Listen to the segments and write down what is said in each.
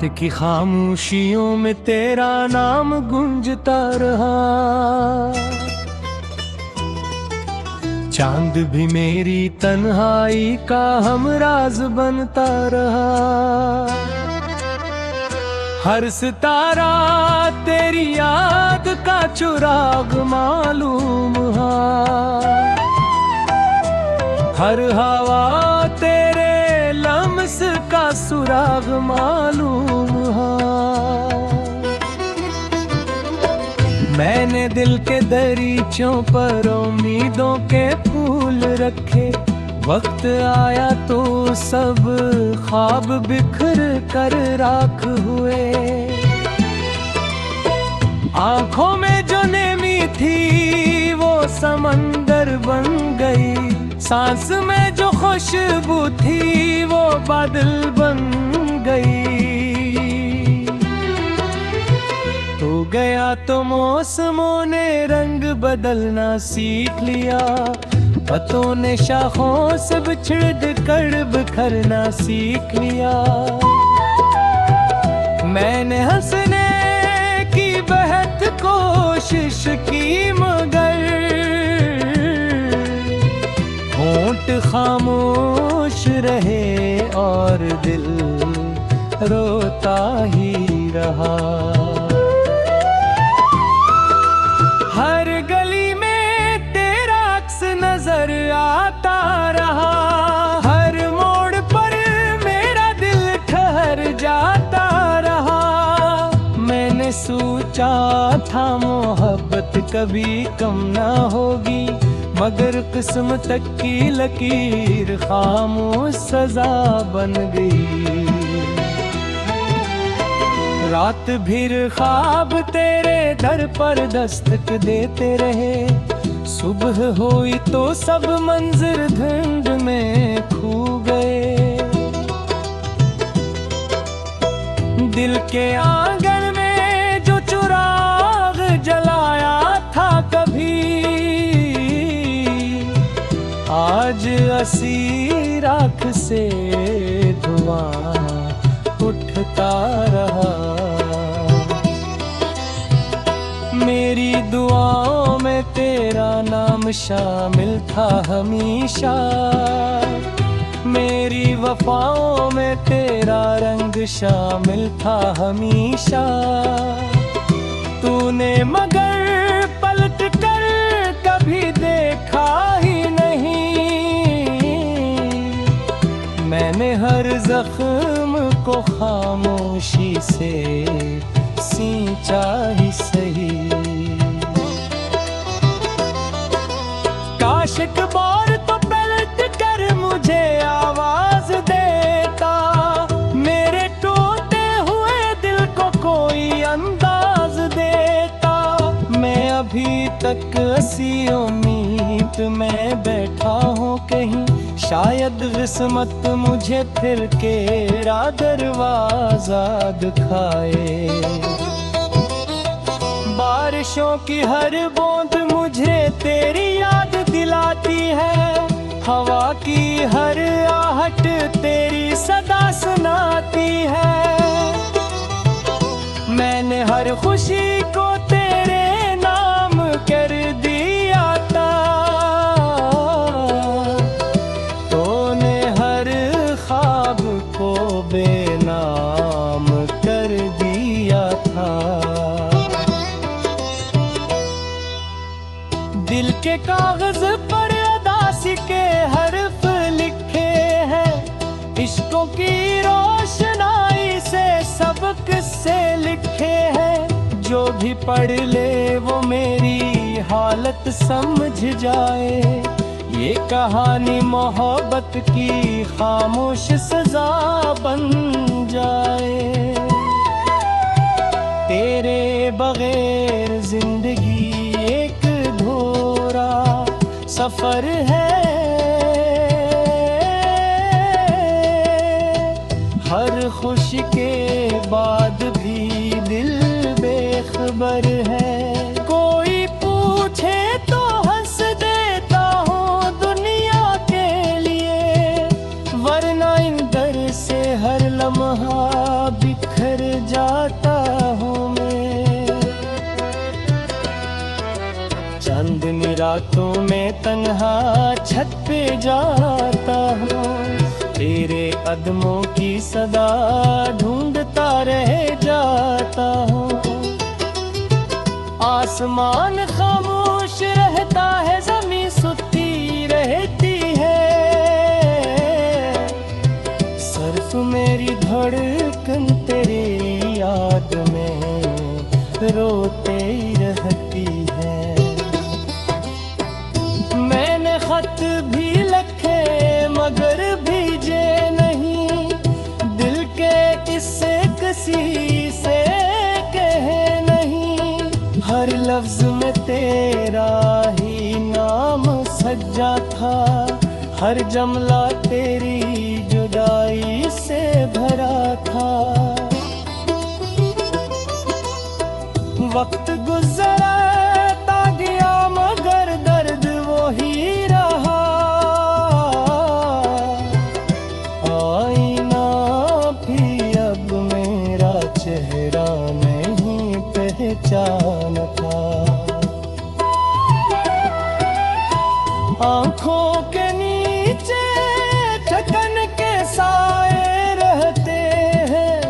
रात की खामोशियों में तेरा नाम गूंजता रहा। चांद भी मेरी तन्हाई का हमराज बनता रहा। हर सितारा तेरी याद का चुराग मालूम है। हर हवा तेरे लम्स का सुराग मालूम है। मैंने दिल के दरीचों पर उम्मीदों के फूल रखे। वक्त आया तो सब ख्वाब बिखर कर राख हुए। आंखों में जो नेमी थी वो समंदर बन गई। सांस में जो खुशबू थी वो बादल बन गई। तो गया तो मौसमों ने रंग बदलना सीख लिया। पत्तों ने शाखों से बिछड़ कर बिखरना सीख लिया। मैंने हंसने की बेहद कोशिश की मगर होंठ खामोश रहे और दिल रोता ही रहा। हर गली में तेरा अक्स नजर आता रहा। हर मोड़ पर मेरा दिल ठहर जाता रहा। मैंने सोचा था मोहब्बत कभी कम ना होगी, मगर किस्मत की लकीर खामोश सजा बन गई। रात भर ख्वाब तेरे दर पर दस्तक देते रहे। सुबह हुई तो सब मंजर धुंध में खो गए। दिल के आंगन में जो चिराग जलाया था कभी, आज असी राख से धुआं उठता रहा। मेरी दुआओं में तेरा नाम शामिल था हमेशा। मेरी वफाओं में तेरा रंग शामिल था हमेशा। तूने मगर पलट कर कभी देखा ही मैंने हर जख्म को खामोशी से सींचा ही सही। काश एक बार तो पलट कर मुझे आवाज देता। मेरे टूटे हुए दिल को कोई अंदाज देता। मैं अभी तक असी उम्मीद में बैठा हूँ कहीं, शायद किस्मत मुझे फिर केरा दरवाजा दिखाए। बारिशों की हर बूंद मुझे तेरी याद दिलाती है। हवा की हर आहट तेरी सदा सुनाती है। मैंने हर खुशी को तेरे नाम कर दिया था। को बेनाम कर दिया था। दिल के कागज पर अदासी के हर्फ लिखे हैं। इश्कों की रोशनाई से सबक से लिखे हैं। जो भी पढ़ ले वो मेरी हालत समझ जाए। ये कहानी मोहब्बत की खामोश सजा बन जाए। तेरे बगैर जिंदगी एक धोरा सफर है। हर खुशी के बाद भी दिल बेखबर है। कोई पूछे तो हंस देता हूँ दुनिया के लिए, वरना इन दर से हर लम्हा बिखर रातों में तन्हा छत पे जाता हूँ, तेरे कदमों की सदा ढूंढता रह जाता हूँ। आसमान खामोश रहता है, ज़मीं सुती रहती है, सिर्फ मेरी धड़कन तेरी याद में रोते ही रहती है। मैंने खत भी लिखे मगर भेजे नहीं, दिल के किस्से किसी से कहे नहीं। हर लफ्ज में तेरा ही नाम सजा था, हर जुमला तेरी जुदाई से भरा था। वक्त गुजरता गया मगर दर्द वो ही रहा, आईना भी अब मेरा चेहरा नहीं पहचानता। आँखों के नीचे ठकन के साए रहते हैं,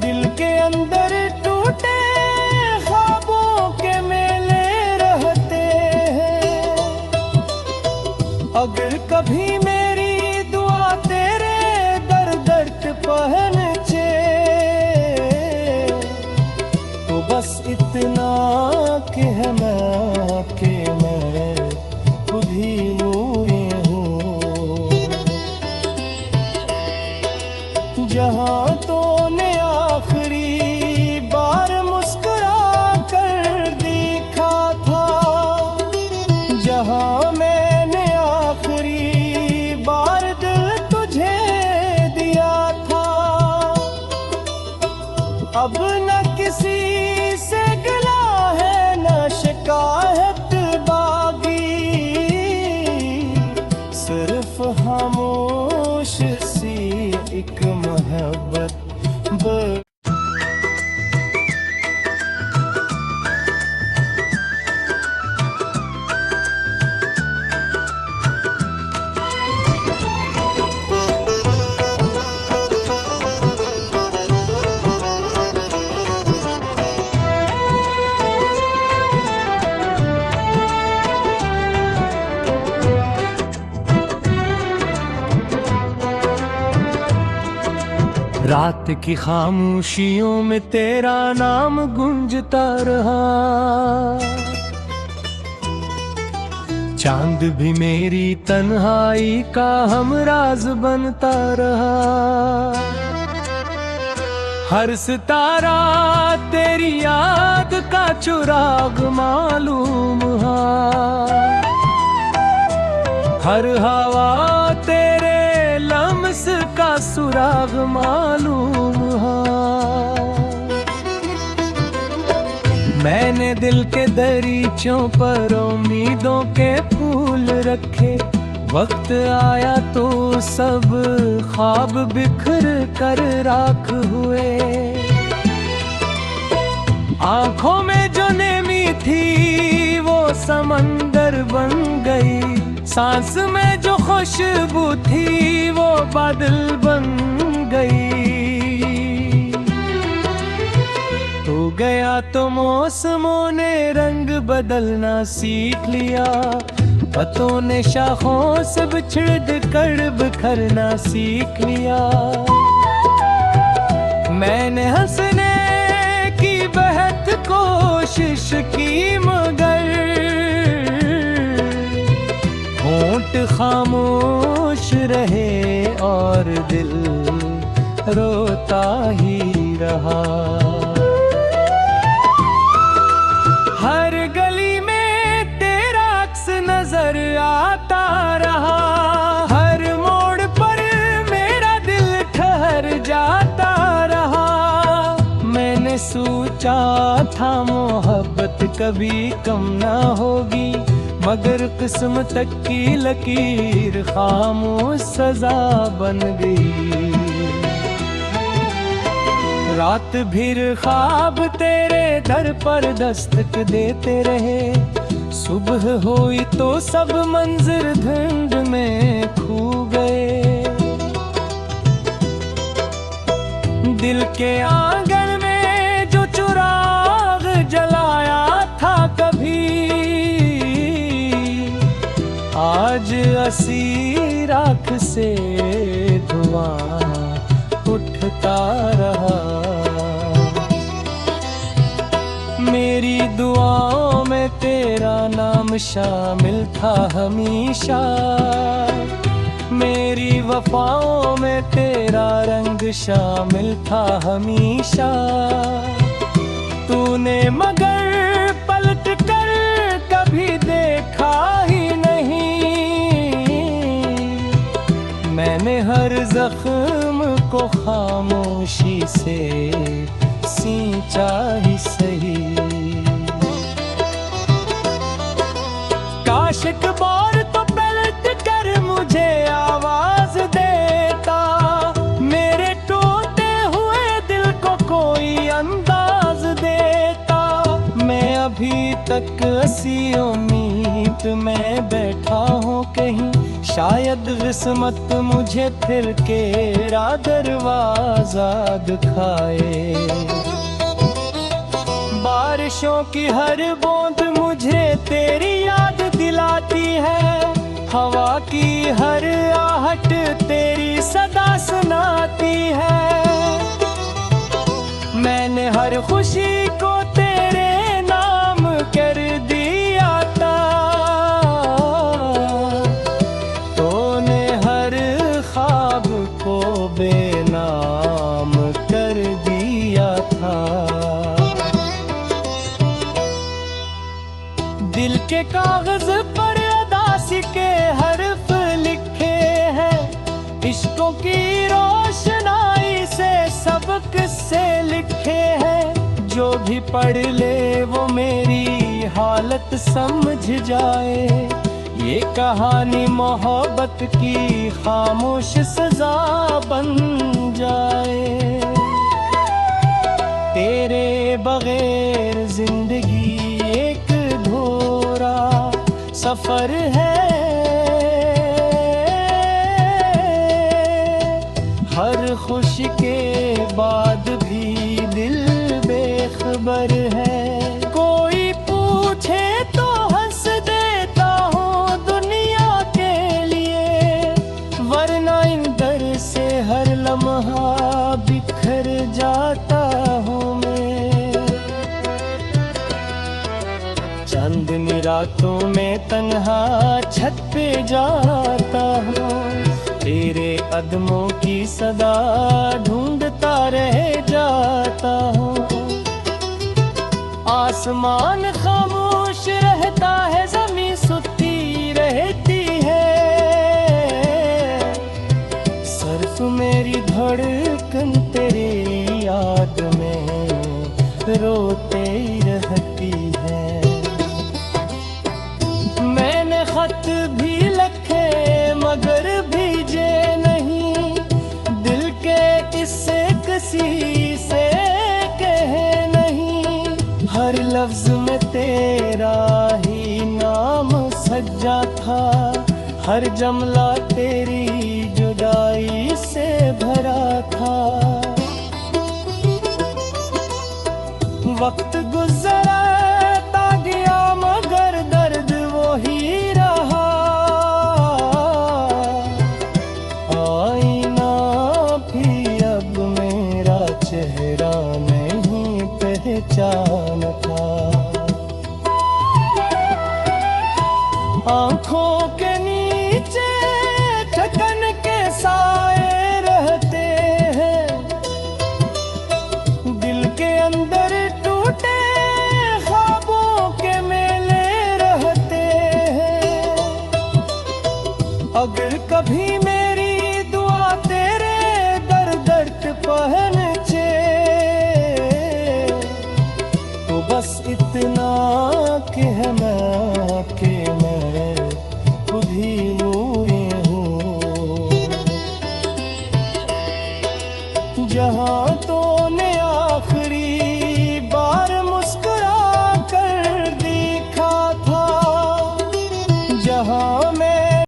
दिल के अंदर टूटे ख्वाबों के मेले रहते हैं। अगर कभी मेरी दुआ तेरे दर दर्द पहुंचे तो बस इतना कहना कि मैं खुद ही मुए हूँ। जहाँ तूने आखिरी बार मुस्कुरा कर देखा था, जहाँ मैंने आखिरी बार दिल तुझे दिया था, अब न किसी से गिला है न शिकायत बागी, सिर्फ खामोश सी एक मोहब्बत रात की खामोशियों में तेरा नाम गूंजता रहा, चांद भी मेरी तन्हाई का हमराज बनता रहा। हर सितारा तेरी याद का चिराग मालूम है, हर हवा तेरे लम्स का सुराग मालूम है। मैंने दिल के दरीचों पर उम्मीदों के फूल रखे, वक्त आया तो सब ख्वाब बिखर कर राख हुए। आंखों में जो नेमी थी वो समंदर बन गई, सांस में जो खुशबू थी वो बादल बन गई। तो गया तो मौसमों ने रंग बदलना सीख लिया, पत्तों ने शाखों से बिछड़ कर बिखरना सीख लिया। मैंने हंसने की बेहद कोशिश की मगर होंठ खामोश रहे और दिल रोता ही रहा। हर गली में तेरा अक्स नजर आता रहा, हर मोड़ पर मेरा दिल ठहर जाता रहा। मैंने सोचा था मोहब्बत कभी कम ना होगी, मगर किस्मत की लकीर खामोश सजा बन गई। रात भर ख्वाब तेरे दर पर दस्तक देते रहे, सुबह हुई तो सब मंजर धुंध में खो गए। दिल के आंगन में जो चिराग जलाया था कभी, आज असी राख से धुआं उठता रहा। मेरी दुआओं में तेरा नाम शामिल था हमेशा, मेरी वफाओं में तेरा रंग शामिल था हमेशा। तूने मगर पलट कर कभी देखा ही नहीं, मैंने हर जख्म को खामोशी से सींचा ही सही। काश एक बार तो पलट कर मुझे आवाज देता, मेरे टूटे हुए दिल को कोई अंदाज देता। मैं अभी तक असी उम्मीद में बैठा हूँ कहीं, शायद किस्मत मुझे फिर केरा दरवाजा दिखाए। बारिशों की हर बूंद मुझे तेरी याद दिलाती है, हवा की हर आहट तेरी सदा सुनाती है। मैंने हर खुशी को तेरे नाम कर दिया था, तूने हर ख्वाब को बेनाम कर दिया था। दिल के कागज पर अदासी के हर्फ लिखे हैं, इश्कों की रोशनाई से सबक से लिखे हैं। जो भी पढ़ ले वो मेरी हालत समझ जाए, ये कहानी मोहब्बत की खामोश सजा बन जाए। तेरे बगैर जिंदगी एक धोरा सफर है, हर खुशी के बाद भी दिल बेखबर है। कोई पूछे तो हंस देता हूँ दुनिया के लिए, वरना इन दर से हर लम्हा बिखर जाता हूँ मैं। चांदनी रातों में तन्हा छत पे जाता हूँ, तेरे कदमों की सदा ढूंढता रह जाता हूँ। आसमान खामोश रहता है, ज़मीं सुती रहती है, सिर्फ मेरी धड़कन तेरी याद में रोते रहती है। मैंने खत भी लिखे मगर भेजे नहीं, दिल के किस्से किसी से कहे नहीं। हर लफ्ज में तेरा ही नाम सजा था, हर जमला तेरी जुदाई से भरा था। वक्त गुजरा ता गया मगर दर्द वो ही रहा, आईना भी अब मेरा चेहरा नहीं पहचानता। आँखों के नीचे ठकन के साए रहते हैं, दिल के अंदर टूटे ख्वाबों के मेले रहते हैं। अगर कभी मेरी दुआ तेरे दर दर पहुंचे तो बस इतना कहना कि मैं खुद ही हूँ। जहाँ तो